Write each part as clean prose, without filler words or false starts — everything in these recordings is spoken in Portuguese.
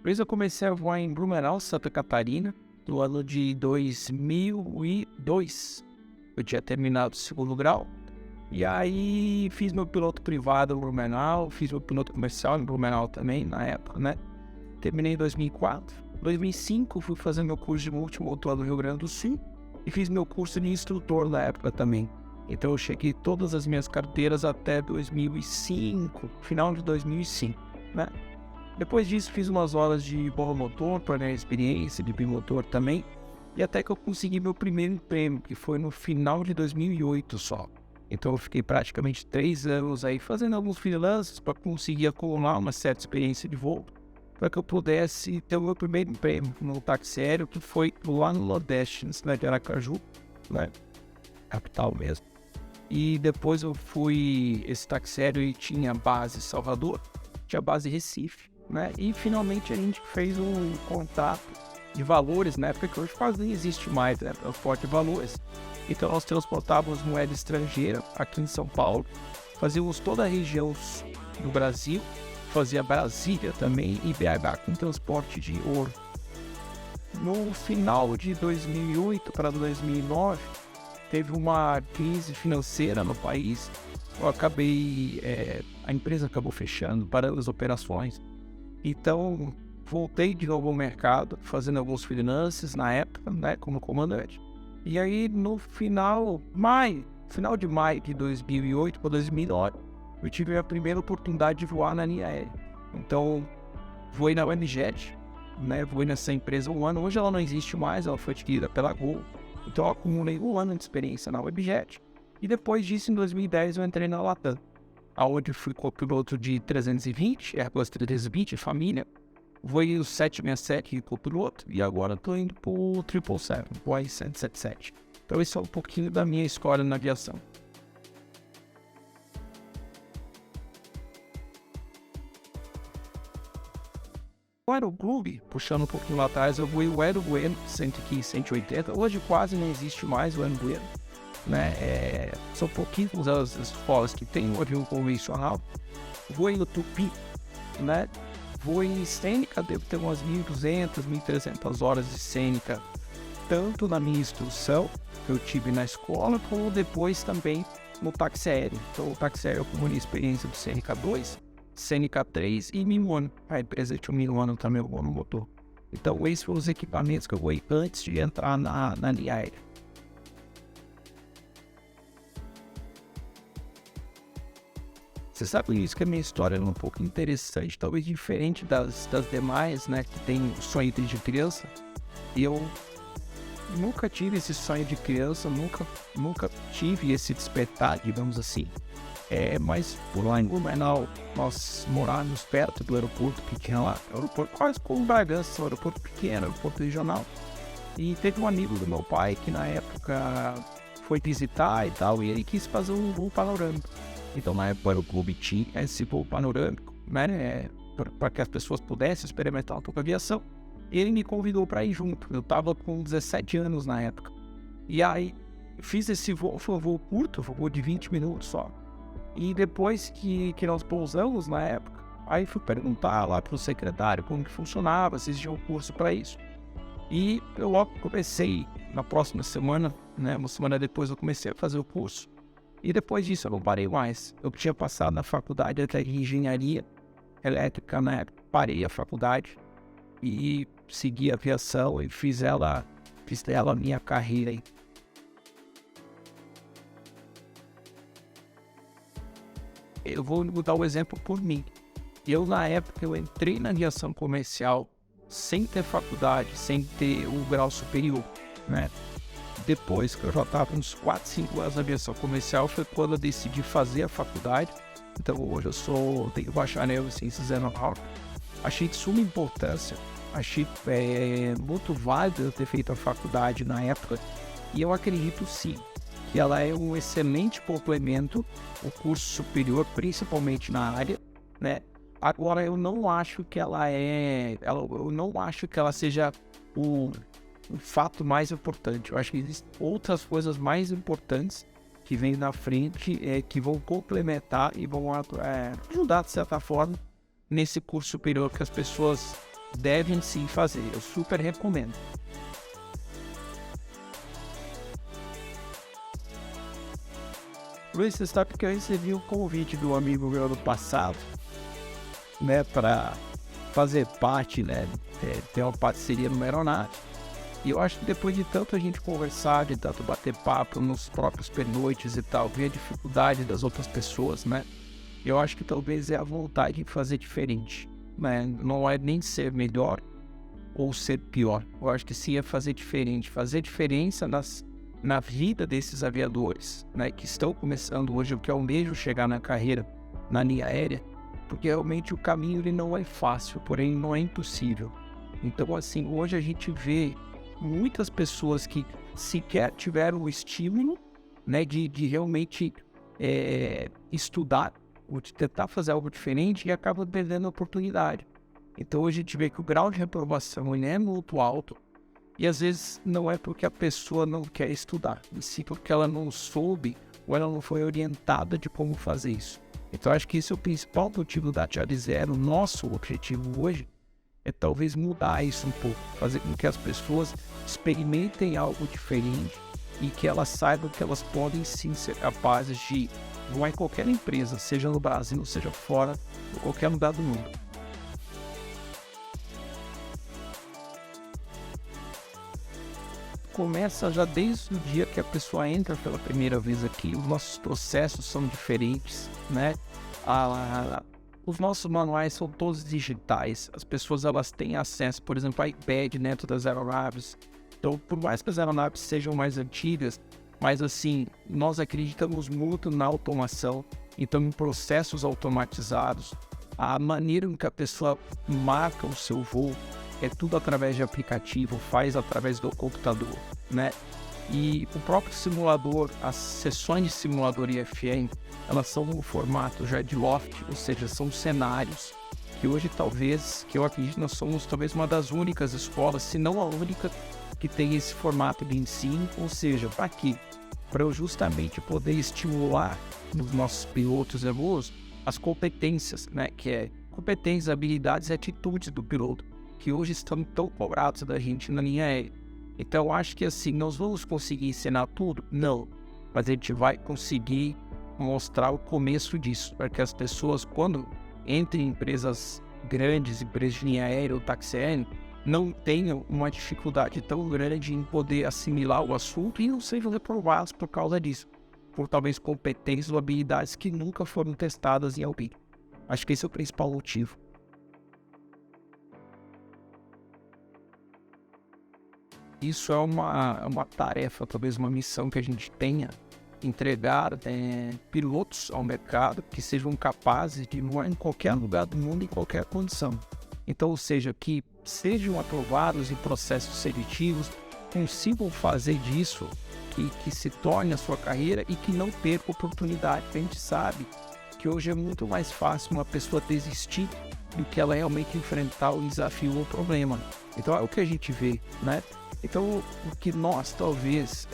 Depois eu comecei a voar em Blumenau, Santa Catarina, no ano de 2002. Eu tinha terminado o segundo grau. E aí fiz meu piloto privado em Blumenau, fiz meu piloto comercial em Blumenau também, na época, né? Terminei em 2004. Em 2005 fui fazer meu curso de multimotor no Rio Grande do Sul e fiz meu curso de instrutor na época também. Então eu cheguei todas as minhas carteiras até 2005, final de 2005, né? Depois disso fiz umas horas de motor para ganhar experiência, de bimotor também, e até que eu consegui meu primeiro emprego, que foi no final de 2008 só. Então eu fiquei praticamente 3 anos aí fazendo alguns freelances para conseguir acumular uma certa experiência de voo, para que eu pudesse ter o meu primeiro emprego no táxi aéreo, que foi lá no Nordeste, na cidade de Aracaju, né? Capital mesmo. E depois eu fui, esse táxi aéreo e tinha base em Salvador, tinha base em Recife, né? E finalmente a gente fez um contrato de valores, na época que hoje quase nem existe mais, né? Transporte de valores. Então nós transportávamos moeda estrangeira aqui em São Paulo, fazíamos toda a região do Brasil, fazia Brasília também e BH com transporte de ouro. No final de 2008 para 2009, teve uma crise financeira no país. Eu acabei, a empresa acabou fechando, parando as operações. Então voltei de novo ao mercado, fazendo alguns freelances na época, né, como comandante. E aí no final de maio de 2008 para 2009, eu tive a primeira oportunidade de voar na linha aérea. Então voei na Webjet, né, voei nessa empresa 1 ano. Hoje ela não existe mais, ela foi adquirida pela Gol. Então eu acumulei 1 ano de experiência na Webjet. E depois disso, em 2010, eu entrei na Latam, onde fui copiloto de 320, Airbus 320, família. Voei o 767 copiloto e agora estou indo para o 777, Boeing 777. Então esse é um pouquinho da minha história na aviação. O Aeroclube, puxando um pouquinho lá atrás, eu voei o Aerobueno 115, 180. Hoje quase não existe mais o Aerobueno, né? São pouquíssimas as escolas que tem o avião convencional. Voei no Tupi, né? Voei em Cênica, devo ter umas 1.200, 1.300 horas de Cênica, tanto na minha instrução que eu tive na escola, como depois também no táxi aéreo. Então o táxi aéreo eu acumulei experiência do Cênica 2, Cênica 3 e Minuano. A empresa tinha um Minuano também, eu vou no motor. Então esses foram os equipamentos que eu voei antes de entrar na linha aérea. Você sabe isso que a minha história é um pouco interessante, talvez diferente das demais, né, que tem o sonho desde criança. E eu nunca tive esse sonho de criança, nunca tive esse despertar, digamos assim. Mas por lá em Blumenau, nós morávamos perto do aeroporto que tinha lá, aeroporto quase como Bragança, um aeroporto pequeno, aeroporto regional. E teve um amigo do meu pai que na época foi visitar e tal, e ele quis fazer um voo panorâmico. Então na época o Aeroclube tinha esse voo panorâmico, né, para que as pessoas pudessem experimentar um pouco a aviação. E ele me convidou para ir junto, eu estava com 17 anos na época. E aí fiz esse voo, foi um voo curto, foi um voo de 20 minutos só. E depois que nós pousamos na época, aí fui perguntar lá para o secretário como que funcionava, se existia um curso para isso. E eu logo comecei, na próxima semana, né, uma semana depois eu comecei a fazer o curso. E depois disso eu não parei mais. Eu tinha passado na faculdade até de engenharia elétrica, né? Parei a faculdade e segui a aviação e fiz dela a minha carreira. Eu vou dar um exemplo por mim. Eu, na época, eu entrei na aviação comercial sem ter faculdade, sem ter o grau superior, né? Depois que eu já estava uns 4, 5 anos na aviação comercial, foi quando eu decidi fazer a faculdade. Então hoje eu tenho bacharel em ciências aeronáuticas. Achei de suma importância, achei muito válido eu ter feito a faculdade na época. E eu acredito sim, que ela é um excelente complemento ao curso superior, principalmente na área, né? Agora eu não acho que eu não acho que ela seja o fato mais importante. Eu acho que existem outras coisas mais importantes que vêm na frente, que vão complementar e vão ajudar de certa forma nesse curso superior que as pessoas devem sim fazer. Eu super recomendo. Luiz, você sabe que eu recebi um convite do amigo meu ano passado, né, para fazer parte, né, ter uma parceria numa aeronave. E eu acho que depois de tanto a gente conversar, de tanto bater papo nos próprios pernoites e tal, ver a dificuldade das outras pessoas, né, eu acho que talvez é a vontade de fazer diferente, né, não é nem ser melhor ou ser pior. Eu acho que sim é fazer diferente, fazer diferença na vida desses aviadores, né, que estão começando hoje, o que almejam chegar na carreira na linha aérea, porque realmente o caminho ele não é fácil, porém não é impossível. Então, assim, hoje a gente vê muitas pessoas que sequer tiveram o estímulo, né, de realmente estudar ou de tentar fazer algo diferente e acabam perdendo a oportunidade. Então, hoje a gente vê que o grau de reprovação ele é muito alto. E às vezes não é porque a pessoa não quer estudar, e sim porque ela não soube ou ela não foi orientada de como fazer isso. Então acho que esse é o principal motivo da Charlie Zero. Nosso objetivo hoje é talvez mudar isso um pouco, fazer com que as pessoas experimentem algo diferente e que elas saibam que elas podem sim ser capazes de voar em qualquer empresa, seja no Brasil, seja fora, ou qualquer lugar do mundo. Começa já desde o dia que a pessoa entra pela primeira vez aqui. Os nossos processos são diferentes, né? Os nossos manuais são todos digitais. As pessoas elas têm acesso, por exemplo, ao iPad dentro das aeronaves. Então, por mais que as aeronaves sejam mais antigas, mas assim, nós acreditamos muito na automação, então em processos automatizados. A maneira em que a pessoa marca o seu voo é tudo através de aplicativo, faz através do computador, né? E o próprio simulador, as sessões de simulador IFM, elas são no formato já de loft, ou seja, são cenários que hoje talvez, que eu acredito, nós somos talvez uma das únicas escolas, se não a única, que tem esse formato de ensino, ou seja, para quê? Para eu justamente poder estimular nos nossos pilotos e voos as competências, né? Que é competências, habilidades e atitudes do piloto, que hoje estão tão cobrados da gente na linha aérea. Então eu acho que assim, nós vamos conseguir ensinar tudo? Não, mas a gente vai conseguir mostrar o começo disso, para que as pessoas, quando entrem em empresas grandes, empresas de linha aérea ou táxi aéreo, não tenham uma dificuldade tão grande em poder assimilar o assunto e não sejam reprovados por causa disso, por talvez competências ou habilidades que nunca foram testadas em alguém. Acho que esse é o principal motivo. Isso é uma tarefa, talvez uma missão que a gente tenha, entregar pilotos ao mercado que sejam capazes de voar em qualquer lugar do mundo, em qualquer condição. Então, ou seja, que sejam aprovados em processos seletivos, consigam fazer disso, que se torne a sua carreira e que não perca oportunidade. A gente sabe que hoje é muito mais fácil uma pessoa desistir do que ela realmente enfrentar o desafio ou o problema. Então é o que a gente vê, né? Então o que nós talvez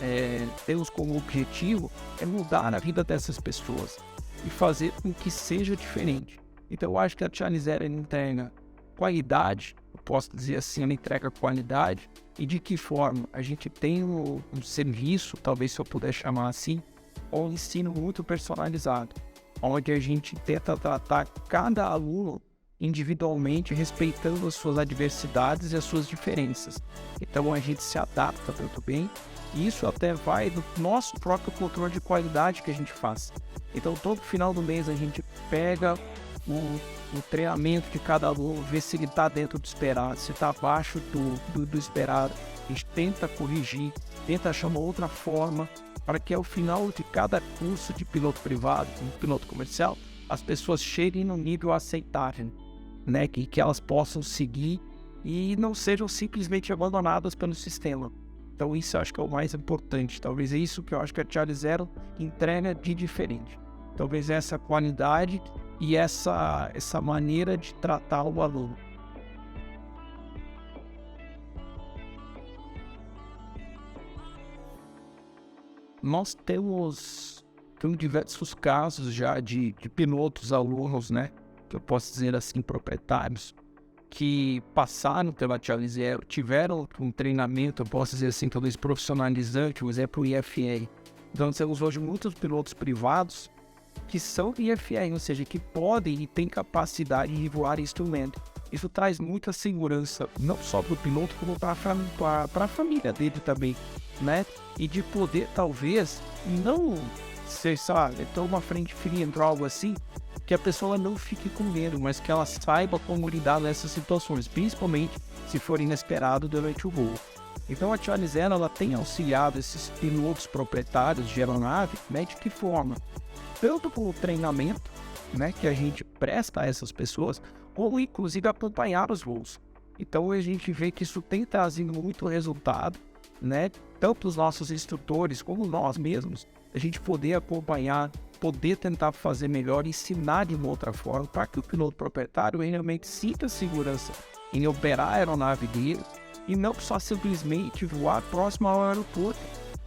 temos como objetivo é mudar a vida dessas pessoas e fazer com que seja diferente. Então eu acho que a Charlie Zero entrega qualidade, eu posso dizer assim, ela entrega qualidade. E de que forma? A gente tem um serviço, talvez se eu puder chamar assim, ou um ensino muito personalizado, onde a gente tenta tratar cada aluno individualmente, respeitando as suas adversidades e as suas diferenças. Então a gente se adapta muito bem, e isso até vai do nosso próprio controle de qualidade que a gente faz. Então todo final do mês a gente pega o treinamento de cada aluno, vê se ele está dentro do esperado, se está abaixo do esperado. A gente tenta corrigir, tenta achar uma outra forma para que ao final de cada curso de piloto privado, de piloto comercial, as pessoas cheguem no nível aceitável, né? Que elas possam seguir e não sejam simplesmente abandonadas pelo sistema. Então isso eu acho que é o mais importante. Talvez é isso que eu acho que a Charlie Zero entrega de diferente. Talvez essa qualidade e essa maneira de tratar o aluno. Nós temos diversos casos já de pilotos, alunos, né? Que eu posso dizer assim, proprietários, que passaram pela Charlie Zero, tiveram um treinamento, eu posso dizer assim, talvez profissionalizante, por exemplo, o IFR. Então, nós temos hoje muitos pilotos privados que são IFR, ou seja, que podem e têm capacidade de voar instrumento. Isso traz muita segurança, não só para o piloto, como para a família dele também, né? E de poder, talvez, não ser, sabe, ter uma frente fria ou algo assim, que a pessoa não fique com medo, mas que ela saiba como lidar nessas situações, principalmente se for inesperado durante o voo. Então a Charlie Zero, ela tem auxiliado esses pilotos proprietários de aeronave, né, de que forma? Tanto com o treinamento, né, que a gente presta a essas pessoas, como inclusive acompanhar os voos. Então a gente vê que isso tem trazido muito resultado, né, tanto os nossos instrutores como nós mesmos, a gente poder acompanhar, poder tentar fazer melhor, ensinar de uma outra forma, para que o piloto proprietário realmente sinta segurança em operar a aeronave dele e não só simplesmente voar próximo ao aeroporto,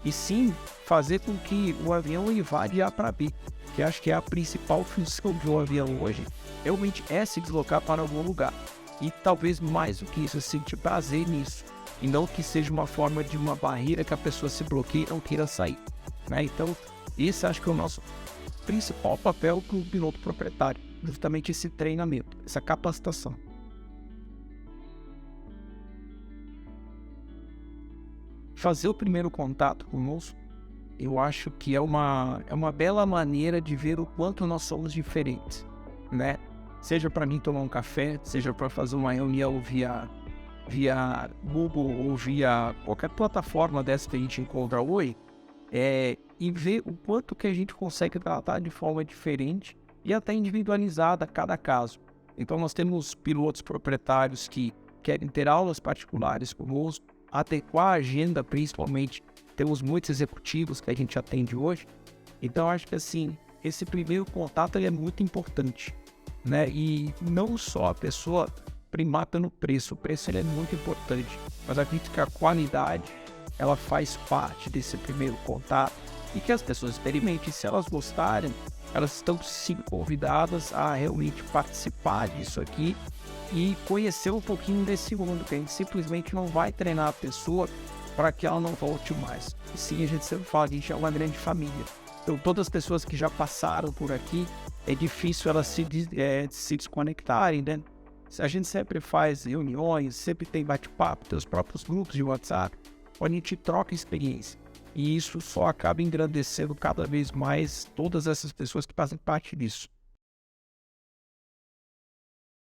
e sim fazer com que o avião vá de A para B, que acho que é a principal função de um avião hoje, realmente é se deslocar para algum lugar. E talvez mais do que isso, sentir prazer nisso, e não que seja uma forma de uma barreira que a pessoa se bloqueie e não queira sair, né? Então, esse acho que é o nosso principal papel para o piloto proprietário, justamente esse treinamento, essa capacitação. Fazer o primeiro contato conosco, eu acho que é uma bela maneira de ver o quanto nós somos diferentes, né? Seja para mim tomar um café, seja para fazer uma reunião via Google ou via qualquer plataforma dessa que a gente encontra hoje, e ver o quanto que a gente consegue tratar de forma diferente e até individualizada a cada caso. Então nós temos pilotos proprietários que querem ter aulas particulares conosco, adequar a agenda, principalmente temos muitos executivos que a gente atende hoje. Então acho que assim, esse primeiro contato ele é muito importante, né? E não só a pessoa primar pelo preço, o preço ele é muito importante, mas acredito que a qualidade ela faz parte desse primeiro contato e que as pessoas experimentem. Se elas gostarem, elas estão sim convidadas a realmente participar disso aqui e conhecer um pouquinho desse mundo, que a gente simplesmente não vai treinar a pessoa para que ela não volte mais. E sim, a gente sempre fala, a gente é uma grande família. Então todas as pessoas que já passaram por aqui, é difícil elas se desconectarem, né? A gente sempre faz reuniões, sempre tem bate-papo, tem os próprios grupos de WhatsApp, onde a gente troca experiência. E isso só acaba engrandecendo cada vez mais todas essas pessoas que fazem parte disso.